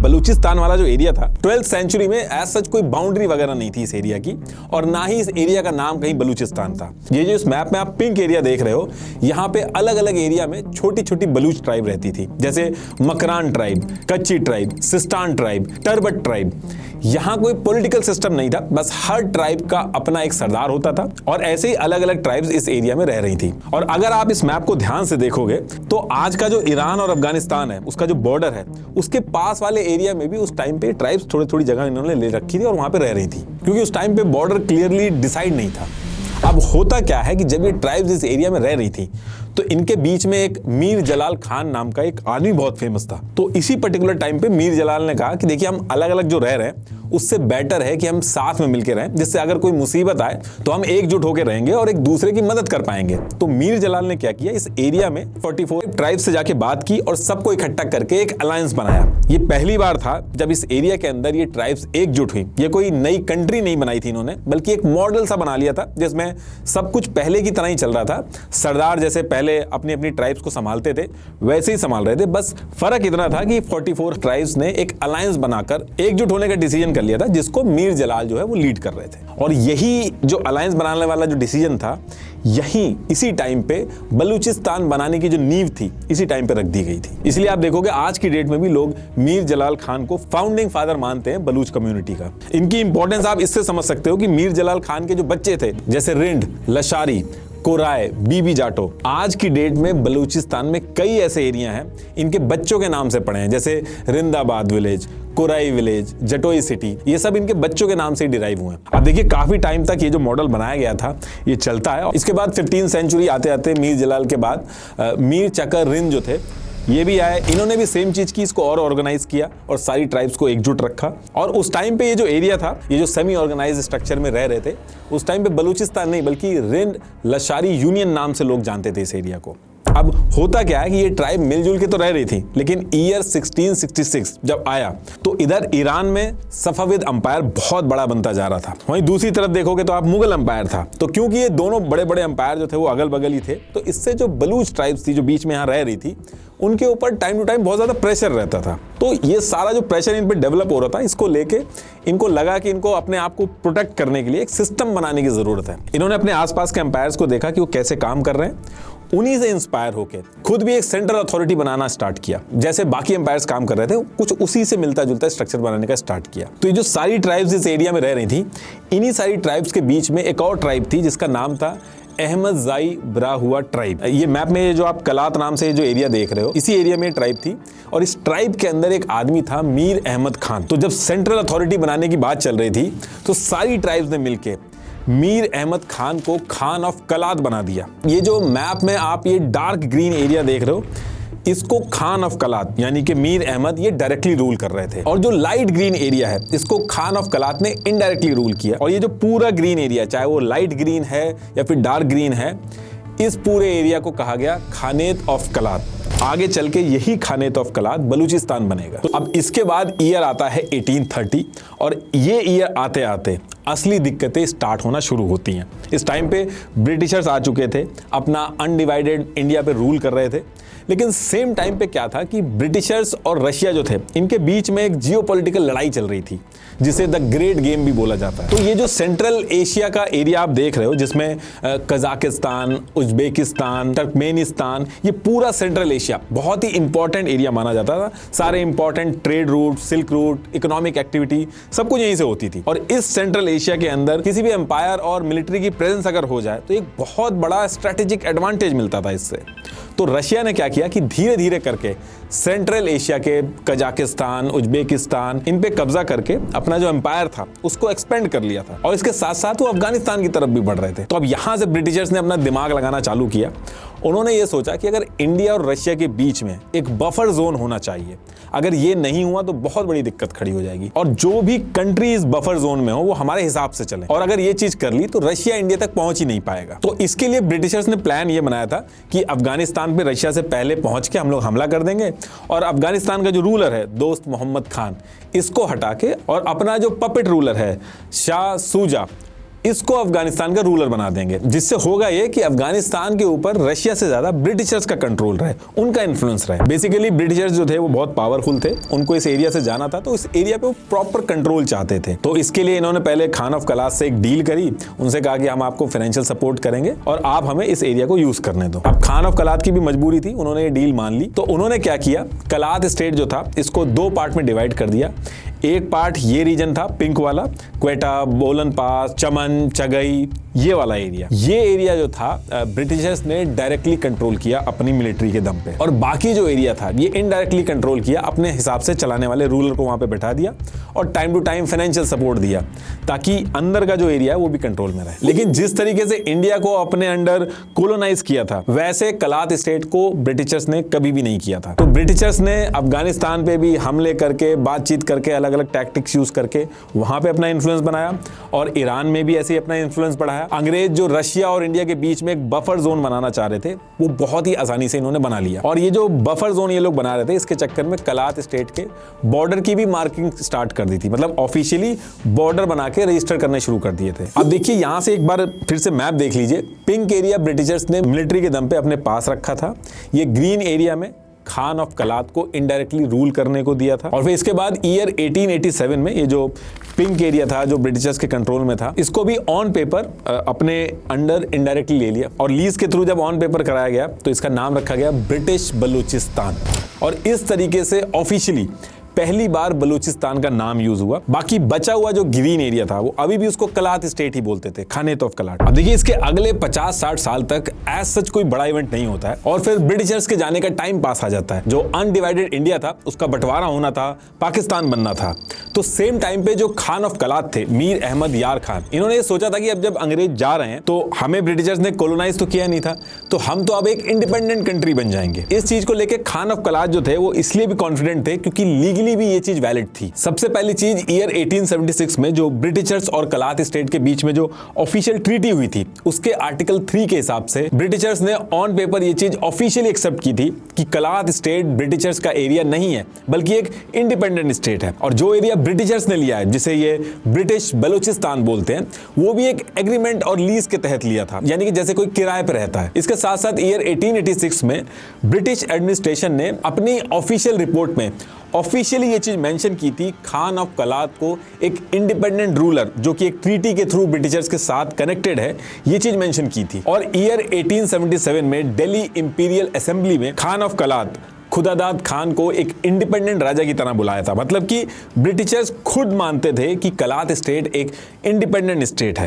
बलूचिस्तान वाला जो एरिया था 12th सेंचुरी में एज सच कोई बाउंड्री वगैरह नहीं थी इस एरिया की, और ना ही इस एरिया का नाम कहीं बलूचिस्तान था। ये जो इस मैप में आप पिंक एरिया देख रहे हो, यहाँ पे अलग अलग एरिया में छोटी छोटी बलूच ट्राइब रहती थी, जैसे मकरान ट्राइब, कच्ची ट्राइब, सिस्तान ट्राइब, टर्बट ट्राइब। यहाँ कोई पॉलिटिकल सिस्टम नहीं था, बस हर ट्राइब का अपना एक सरदार होता था, और ऐसे ही अलग अलग ट्राइब्स इस एरिया में रह रही थी। और अगर आप इस मैप को ध्यान से देखोगे तो आज का जो ईरान और अफगानिस्तान है, उसका जो बॉर्डर है, उसके पास वाले एरिया में भी उस टाइम पे ट्राइब्स थोड़ी थोड़ी जगह इन्होंने ले रखी थी और वहां पे रह रही थी, क्योंकि उस टाइम पे बॉर्डर क्लियरली डिसाइड नहीं था। अब होता क्या है कि जब ये ट्राइब्स इस एरिया में रह रही थी तो इनके बीच में एक मीर जलाल खान नाम का एक आदमी बहुत फेमस था। तो इसी पर्टिकुलर टाइम पे मीर जलाल ने कहा कि देखिए, हम अलग अलग जो रह रहे हैं उससे बेटर है कि हम साथ में मिलकर रहें, जिससे अगर कोई मुसीबत आए तो हम एकजुट होकर रहेंगे और एक दूसरे की मदद कर पाएंगे। तो मीर जलाल ने क्या किया, इस एरिया में 44 ट्राइब से जाके बात की और सबको इकट्ठा करके एक अलायंस बनाया। ये पहली बार था जब इस एरिया के अंदर ये ट्राइब्स एकजुट हुई। ये कोई नई कंट्री नहीं बनाई थी इन्होंने, बल्कि एक मॉडल सा बना लिया था जिसमें सब कुछ पहले की तरह ही चल रहा था। सरदार जैसे पहले अपनी अपनी ट्राइब्स को संभालते थे वैसे ही संभाल रहे थे, बस फर्क इतना था कि 44 ट्राइब्स ने एक अलायंस बनाकर एकजुट होने का डिसीजन कर लिया था, जिसको मीर जलाल जो है वो लीड कर रहे थे। और यही जो अलायंस बनाने वाला जो डिसीजन था, यही इसी टाइम पे बलूचिस्तान बनाने की जो नींव थी, इसी टाइम पे रख दी गई थी। इसलिए आप देखोगे आज की डेट में भी लोग मीर जलाल खान को फाउंडिंग फादर मानते हैं बलूच कम्युनिटी का। इनकी इंपॉर्टेंस आप इससे समझ सकते हो कि मीर जलाल खान के जो बच्चे थे, जैसे रिंड, लशारी, कोराय, बीबी जाटो, आज की डेट में बलूचिस्तान में कई ऐसे एरिया हैं इनके बच्चों के नाम से पड़े हैं, जैसे Rindabad village, Korai village, Jatoi city, ये सब इनके बच्चों के नाम से डिराइव हुए हैं। अब देखिए, काफी टाइम तक ये जो मॉडल बनाया गया था ये चलता है। इसके बाद 15th सेंचुरी आते आते मीर जलाल के बाद मीर चकर रिंद जो थे ये भी आए। इन्होंने भी सेम चीज की, इसको और ऑर्गेनाइज किया और सारी ट्राइब्स को एकजुट रखा। और उस टाइम पे ये जो एरिया था, ये जो सेमी ऑर्गेनाइज स्ट्रक्चर में रह रहे थे, उस टाइम पे बलूचिस्तान नहीं बल्कि रिंद लशारी यूनियन नाम से लोग जानते थे इस एरिया को। अब होता क्या है कि ये ट्राइब मिलजुल के तो रह रही थी, लेकिन ईयर 1666 जब आया तो इधर ईरान में सफाविद अंपायर बहुत बड़ा बनता जा रहा था। वहीं दूसरी तरफ देखोगे तो आप मुगल अंपायर था। तो क्योंकि ये दोनों बड़े बड़े अंपायर जो थे वो अगल बगल ही थे, तो इससे जो बलूच ट्राइब्स थी जो बीच में यहाँ रह रही थी, उनके ऊपर टाइम टू टाइम बहुत ज्यादा प्रेशर रहता था। तो ये सारा जो प्रेशर इन पे डेवलप हो रहा था, इसको लेके इनको लगा कि इनको अपने आप को प्रोटेक्ट करने के लिए एक सिस्टम बनाने की जरूरत है। इन्होंने अपने आसपास के अंपायर्स को देखा कि वो कैसे काम कर रहे हैं, उन्हीं से इंस्पायर होकर खुद भी एक सेंट्रल अथॉरिटी बनाना स्टार्ट किया। जैसे बाकी एम्पायर्स काम कर रहे थे, कुछ उसी से मिलता जुलता स्ट्रक्चर बनाने का स्टार्ट किया। तो ये जो सारी ट्राइब्स इस एरिया में रह रही थी, इन्हीं सारी ट्राइब्स के बीच में एक और ट्राइब थी जिसका नाम था अहमद जाई ब्राहुआ ट्राइब। ये मैप में जो आप कलात नाम से जो एरिया देख रहे हो, इसी एरिया में ट्राइब थी, और इस ट्राइब के अंदर एक आदमी था मीर अहमद खान। तो जब सेंट्रल अथॉरिटी बनाने की बात चल रही थी तो सारी ट्राइब्स ने मिलकर मीर अहमद खान को खान ऑफ कलात बना दिया। ये जो मैप में आप ये डार्क ग्रीन एरिया देख रहे हो, इसको खान ऑफ कलात यानी कि मीर अहमद ये डायरेक्टली रूल कर रहे थे, और जो लाइट ग्रीन एरिया है इसको खान ऑफ कलात ने इनडायरेक्टली रूल किया। और ये जो पूरा ग्रीन एरिया, चाहे वो लाइट ग्रीन है या फिर डार्क ग्रीन है, इस पूरे एरिया को कहा गया खानेत ऑफ कलात। आगे चल के यही खानेत ऑफ कलात बलूचिस्तान बनेगा। तो अब इसके बाद ईयर आता है 1830, और ये ईयर आते आते असली दिक्कतें स्टार्ट होना शुरू होती हैं। इस टाइम पे ब्रिटिशर्स आ चुके थे, अपना अनडिवाइडेड इंडिया पे रूल कर रहे थे, लेकिन सेम टाइम पे क्या था कि ब्रिटिशर्स और रशिया जो थे, इनके बीच में एक जियोपॉलिटिकल लड़ाई चल रही थी, जिसे द ग्रेट गेम भी बोला जाता है। तो ये जो सेंट्रल एशिया का एरिया आप देख रहे हो, जिसमें कजाकिस्तान, उज्बेकिस्तान, तुर्कमेनिस्तान, ये पूरा सेंट्रल एशिया बहुत ही इंपॉर्टेंट एरिया माना जाता था। सारे important trade route, silk route, economic activity सब कुछ यहीं से होती थी। और इस सेंट्रल एशिया के अंदर किसी भी एम्पायर और मिलिट्री की प्रेजेंस अगर हो जाए तो एक बहुत बड़ा स्ट्रेटेजिक एडवांटेज मिलता था इससे। तो रशिया ने क्या किया कि धीरे धीरे करके सेंट्रल एशिया के कजाकिस्तान, उज्बेकिस्तान, इन पे कब्जा करके अपना जो एम्पायर था उसको एक्सपेंड कर लिया था, और इसके साथ साथ वो अफगानिस्तान की तरफ भी बढ़ रहे थे। तो अब यहां से ब्रिटिशर्स ने अपना दिमाग लगाना चालू किया। उन्होंने ये सोचा कि अगर इंडिया और रशिया के बीच में एक बफर जोन होना चाहिए, अगर ये नहीं हुआ तो बहुत बड़ी दिक्कत खड़ी हो जाएगी, और जो भी कंट्री इस बफर जोन में हो वो हमारे हिसाब से चले, और अगर ये चीज कर ली तो रशिया इंडिया तक पहुंच ही नहीं पाएगा। तो इसके लिए ब्रिटिशर्स ने प्लान ये बनाया था कि अफगानिस्तान पे रशिया से पहले पहुंच के हम लोग हमला कर देंगे, और अफगानिस्तान का जो रूलर है दोस्त मोहम्मद खान, इसको हटा के और अपना जो पपेट रूलर है शाह सूजा, इसको अफगानिस्तान का रूलर बना देंगे, जिससे होगा ये कि अफगानिस्तान के ऊपर रशिया से ज्यादा ब्रिटिशर्स का कंट्रोल रहे, उनका इन्फ्लुएंस रहे। बेसिकली ब्रिटिशर्स जो थे वो बहुत पावरफुल थे, उनको इस एरिया से जाना था, तो इस एरिया पे वो प्रॉपर कंट्रोल चाहते थे। तो इसके लिए इन्होंने पहले खान ऑफ कलात से एक डील करी, उनसे कहा कि हम आपको फाइनेंशियल सपोर्ट करेंगे और आप हमें इस एरिया को यूज करने दो। अब खान ऑफ कलात की भी मजबूरी थी, उन्होंने ये डील मान ली। तो उन्होंने क्या किया, कलात स्टेट जो था इसको दो पार्ट में डिवाइड कर दिया। एक पार्ट ये रीजन था पिंक वाला, क्वेटा, बोलन पास, चमन, चगई, ये वाला एरिया। ये एरिया जो था ब्रिटिशर्स ने डायरेक्टली कंट्रोल किया अपनी मिलिट्री के दम पे, और बाकी जो एरिया था ये इनडायरेक्टली कंट्रोल किया, अपने हिसाब से चलाने वाले रूलर को वहां पे बैठा दिया और time to time financial support दिया, ताकि अंदर का जो एरिया है वो भी कंट्रोल में रहे। लेकिन जिस तरीके से इंडिया को अपने अंडर कोलोनाइज किया था, वैसे कलात स्टेट को ब्रिटिशर्स ने कभी भी नहीं किया था। तो ब्रिटिशर्स ने अफगानिस्तान पे भी हमले करके, बातचीत करके, अलग अलग टैक्टिक्स यूज करके वहां पे अपना इन्फ्लुएंस बनाया, और ईरान में भी ऐसे ही अपना इन्फ्लुएंस बढ़ाया। अंग्रेज जो रशिया और इंडिया के बीच में एक बफर जोन बनाना चाह रहे थे, वो बहुत ही आसानी से इन्होंने बना लिया। और ये जो बफर जोन ये लोग बना रहे थे, इसके चक्कर में कलात स्टेट के बॉर्डर की भी मार्किंग स्टार्ट कर दी थी, मतलब ऑफिशियली बॉर्डर बना के रजिस्टर करने शुरू कर दिए थे। अब देखिए यहां से एक बार फिर से मैप देख लीजिए। पिंक एरिया ब्रिटिशर्स ने मिलिट्री के दम पे अपने पास रखा था, ये ग्रीन एरिया में खान ऑफ कलात को इनडायरेक्टली रूल करने को दिया था। और फिर इसके बाद ईयर 1887 में ये जो पिंक एरिया था जो ब्रिटिशर्स के कंट्रोल में था, इसको भी ऑन पेपर अपने अंडर इनडायरेक्टली ले लिया, और लीज के थ्रू जब ऑन पेपर कराया गया तो इसका नाम रखा गया ब्रिटिश बलूचिस्तान। और इस तरीके से ऑफिशियली पहली बार बलूचिस्तान का नाम यूज हुआ। बाकी बचा हुआ जो ग्रीन एरिया था वो अभी भी उसको कलात स्टेट ही बोलते थे, खानेत ऑफ कलात। अब देखिए इसके अगले 50-60 साल तक एज सच कोई बड़ा इवेंट नहीं होता है, और फिर ब्रिटिशर्स के जाने का टाइम पास आ जाता है। जो अनडिवाइडेड इंडिया था उसका बंटवारा होना था, पाकिस्तान बनना था। तो सेम टाइम पे जो खान ऑफ कलात थे, मीर अहमद यार खान, इन्होंने ये सोचा था कि अब जब अंग्रेज जा रहे हैं तो हमें ब्रिटिशर्स ने कॉलोनाइज तो किया नहीं था, तो हम तो अब एक इंडिपेंडेंट कंट्री बन जाएंगे। इस चीज को लेकर खान ऑफ कलात जो थे वो इसलिए भी कॉन्फिडेंट थे क्योंकि लीगली भी ये चीज वैलिड थी। सबसे पहली चीज, ईयर 1876 में जो ब्रिटिशर्स और कलात स्टेट के बीच में जो ऑफिशियल ट्रीटी हुई थी, उसके आर्टिकल 3 के हिसाब से ब्रिटिशर्स ने ऑन पेपर ये चीज ऑफिशियली एक्सेप्ट की थी कि कलात स्टेट ब्रिटिशर्स का एरिया नहीं है, बल्कि एक इंडिपेंडेंट स्टेट है। और जो एरिया ब्रिटिशर्स ने लिया है, जिसे ये ब्रिटिश बलूचिस्तान बोलते हैं, वो भी एक एग्रीमेंट और लीज के तहत लिया था, यानी कि जैसे कोई किराए पर रहता है। इसके साथ साथ ईयर 1886 में ब्रिटिश एडमिनिस्ट्रेशन ने अपनी ऑफिशियल रिपोर्ट में ऑफिशियली ये चीज मेंशन की थी, खान ऑफ कलात को एक इंडिपेंडेंट रूलर जो कि एक ट्रीटी के थ्रू ब्रिटिशर्स के साथ कनेक्टेड है, ये चीज मेंशन की थी। और ईयर 1877 में दिल्ली इंपीरियल असेंबली में खान ऑफ कलात खुदादाद खान को एक इंडिपेंडेंट राजा की तरह बुलाया था। मतलब कि ब्रिटिशर्स खुद मानते थे कि कलात स्टेट एक इंडिपेंडेंट स्टेट है।